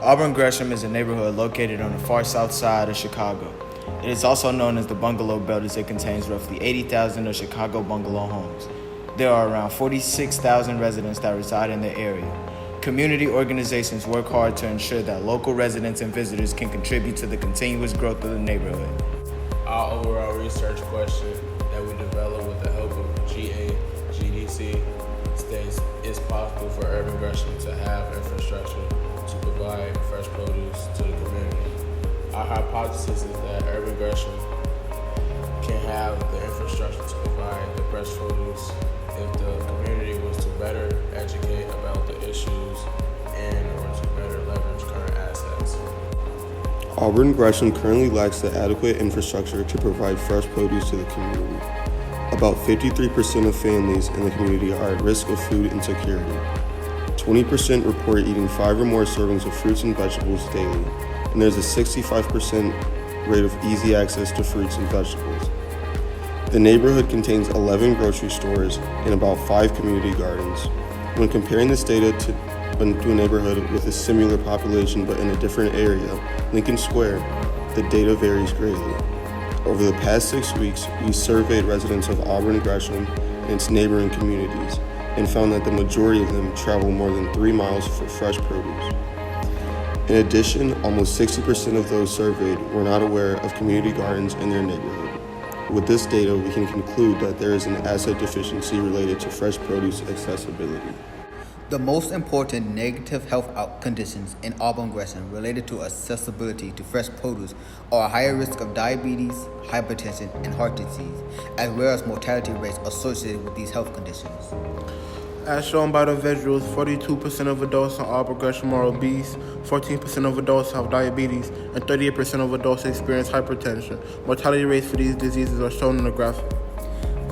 Auburn Gresham is a neighborhood located on the far south side of Chicago. It is also known as the Bungalow Belt as it contains roughly 80,000 of Chicago bungalow homes. There are around 46,000 residents that reside in the area. Community organizations work hard to ensure that local residents and visitors can contribute to the continuous growth of the neighborhood. Our overall research question that we developed with the help of GDC states it's possible for urban Gresham to have infrastructure to provide fresh produce to the community. Our hypothesis is that urban Gresham can have the infrastructure to provide the fresh produce if the community was to better educate about the issues and or to better leverage current assets. Auburn Gresham currently lacks the adequate infrastructure to provide fresh produce to the community. About 53% of families in the community are at risk of food insecurity. 20% report eating 5 or more servings of fruits and vegetables daily, and there's a 65% rate of easy access to fruits and vegetables. The neighborhood contains 11 grocery stores and about 5 community gardens. When comparing this data to a neighborhood with a similar population but in a different area, Lincoln Square, the data varies greatly. Over the past 6 weeks, we surveyed residents of Auburn and Gresham and its neighboring communities and found that the majority of them travel more than 3 miles for fresh produce. In addition, almost 60% of those surveyed were not aware of community gardens in their neighborhood. With this data, we can conclude that there is an asset deficiency related to fresh produce accessibility. The most important negative health conditions in Auburn Gresham related to accessibility to fresh produce are a higher risk of diabetes, hypertension, and heart disease, as well as mortality rates associated with these health conditions. As shown by the visuals, 42% of adults in Auburn Gresham are obese, 14% of adults have diabetes, and 38% of adults experience hypertension. Mortality rates for these diseases are shown in the graphic.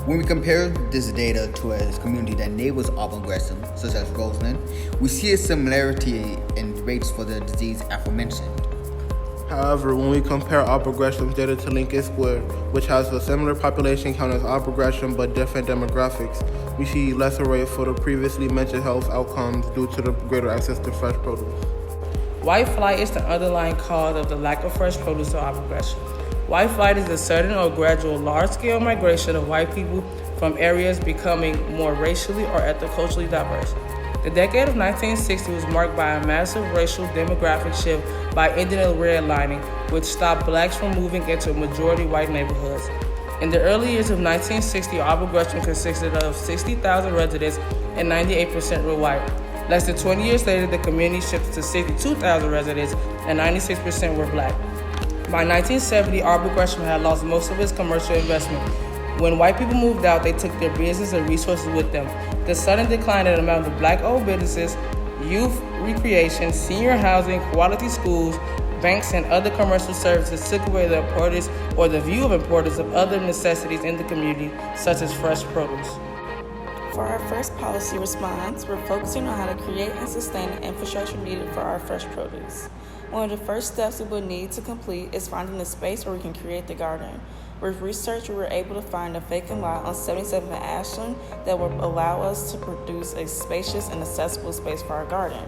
When we compare this data to a community that neighbors Auburn Gresham, such as Roseland, we see a similarity in rates for the disease aforementioned. However, when we compare Auburn Gresham's data to Lincoln Square, which has a similar population count as Auburn Gresham but different demographics, we see lesser rate for the previously mentioned health outcomes due to the greater access to fresh produce. White flight is the underlying cause of the lack of fresh produce to Auburn Gresham. White flight is a sudden or gradual large-scale migration of white people from areas becoming more racially or ethnoculturally diverse. The decade of 1960 was marked by a massive racial demographic shift by Indian redlining, which stopped blacks from moving into majority white neighborhoods. In the early years of 1960, Auburn Gresham consisted of 60,000 residents and 98% were white. Less than 20 years later, the community shifted to 62,000 residents and 96% were black. By 1970, Auburn Gresham had lost most of its commercial investment. When white people moved out, they took their business and resources with them. The sudden decline in the amount of black-owned businesses, youth recreation, senior housing, quality schools, banks, and other commercial services took away the importance or the view of importance of other necessities in the community, such as fresh produce. For our first policy response, we're focusing on how to create and sustain the infrastructure needed for our fresh produce. One of the first steps we will need to complete is finding a space where we can create the garden. With research, we were able to find a vacant lot on 77th and Ashland that will allow us to produce a spacious and accessible space for our garden.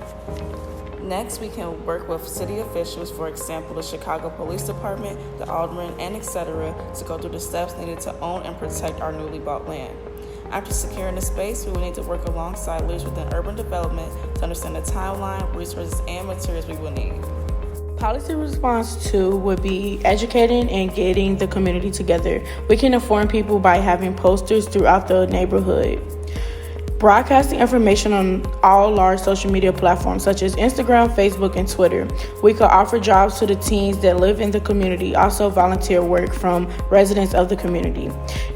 Next, we can work with city officials, for example, the Chicago Police Department, the aldermen, and etc., to go through the steps needed to own and protect our newly bought land. After securing the space, we will need to work alongside leaders within urban development to understand the timeline, resources, and materials we will need. Policy response 2 would be educating and getting the community together. We can inform people by having posters throughout the neighborhood. Broadcasting information on all large social media platforms such as Instagram, Facebook, and Twitter. We could offer jobs to the teens that live in the community, also volunteer work from residents of the community.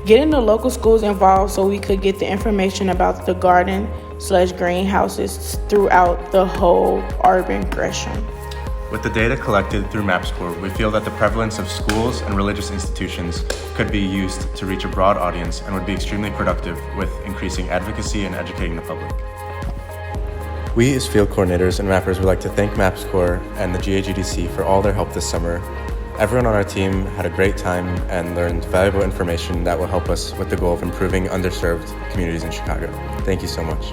Getting the local schools involved so we could get the information about the garden/greenhouses throughout the whole Auburn Gresham. With the data collected through MAPSCorps, we feel that the prevalence of schools and religious institutions could be used to reach a broad audience and would be extremely productive with increasing advocacy and educating the public. We as field coordinators and mappers would like to thank MAPSCorps and the GAGDC for all their help this summer. Everyone on our team had a great time and learned valuable information that will help us with the goal of improving underserved communities in Chicago. Thank you so much.